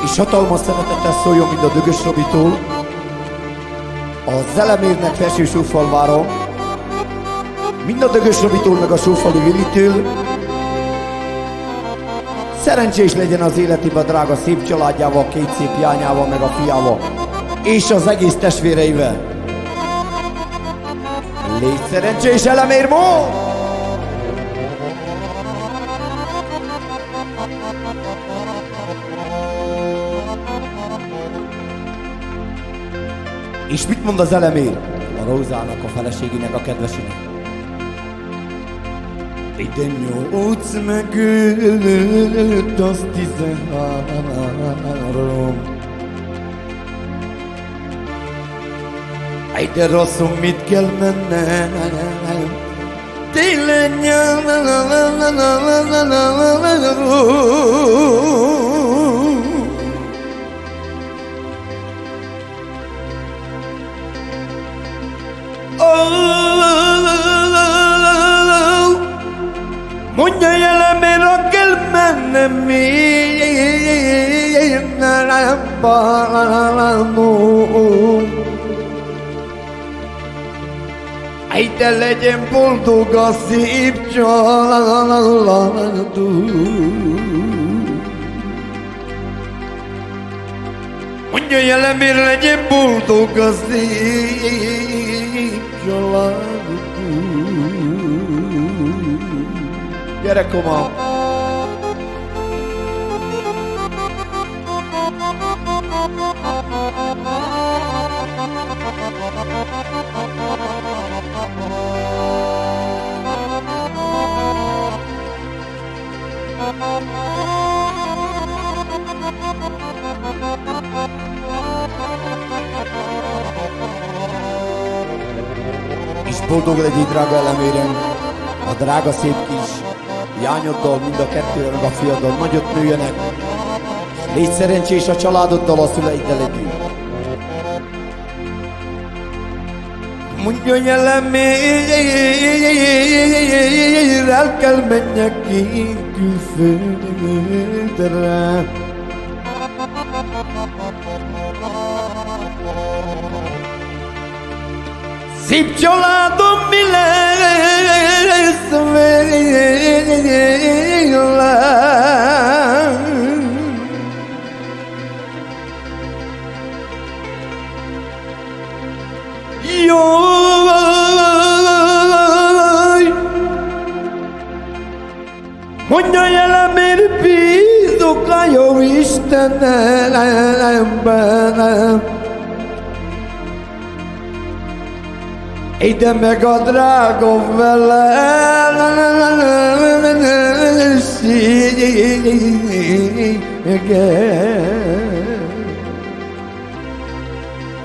És hatalmas szeretettel szóljon mind a Dögös Robitól, a Zelemérnek Felső Sófalvára, mind a Dögös Robitól, meg a Sófali Villitől. Szerencsés legyen az életében drága szép családjával, két szép jányával, meg a fiával, és az egész testvéreivel. Légy szerencsés, Elemér Mór! És mit mond az Elemér a Rózának, a feleségének, a kedvesének? Ide nyolc mögött az 13. Ide rosszul mit kell mennem? Tényleg mondja Elemér, kell mennem még nem bánom. Ide legyen boldog a szép családunk. Mondja Elemér, legyen boldog a szép családunk. Gyere, koma! És boldog legyél, drága Elemérem, a drága szép kis jányoddal, mind a kettővel, meg a fiaddal nagyot nőjenek. Légy szerencsés a családoddal, a szüleiddel együtt. Mondja Elemér, el kell menjek ki külföldre. Szép családom, mi lesz vele? Jaj! Mondja Elemér, bízok a jó Istenemben. Ide meg a drága feleségem.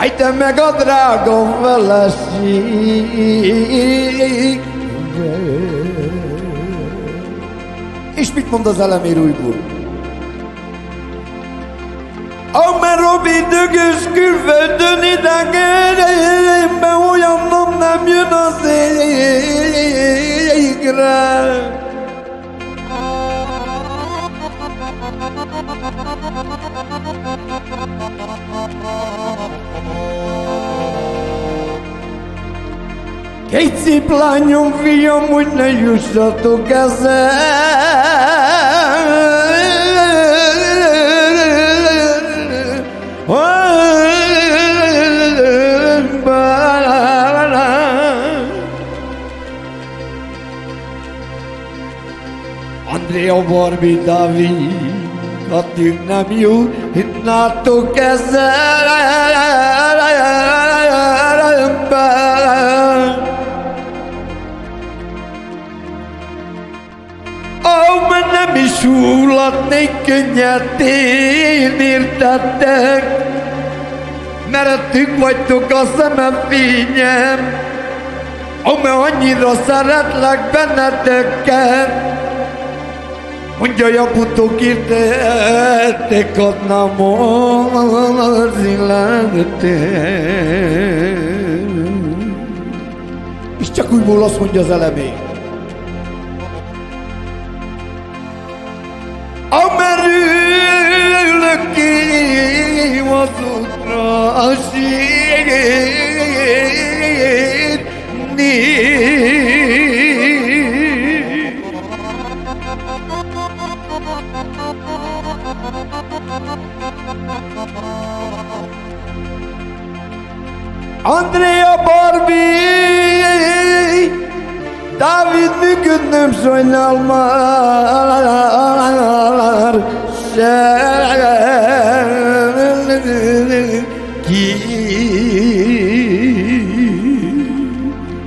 Ide meg a drága feleségem. És mit mond az Elemér újból? Mert Robi Dögös külföldön idegenben olyan nap nem jön az égre. Két szép lányom, fiam, hogy ne jussatok ezzel. Andrea, Barbie, David, addig nem jutnátok ezzel. Mert nem is hullatnék könnyedén, értettek? Merettük vagytok a szemem fényem, mert annyira szeretlek benneteket. Mondja, japutok, értettek, adnám az életet. És csak újból azt mondja az Elemér. Amerő ki az útra sírni. Andrea Barbie, David mükündüm soynalmalar ki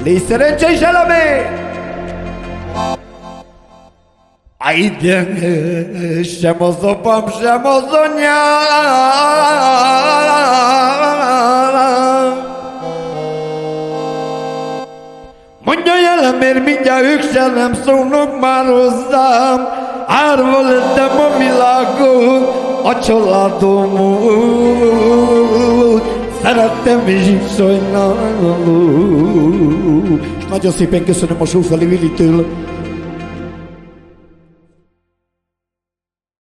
Leysen Çeşelami Aydın şemozopam şemozonya Mondja miért mindjárt yükselem, szónok már hozzám, árva lettem a világon, a családomot, szerettem és így sajnálom. És nagyon szépen köszönöm a Sófeli Vilitől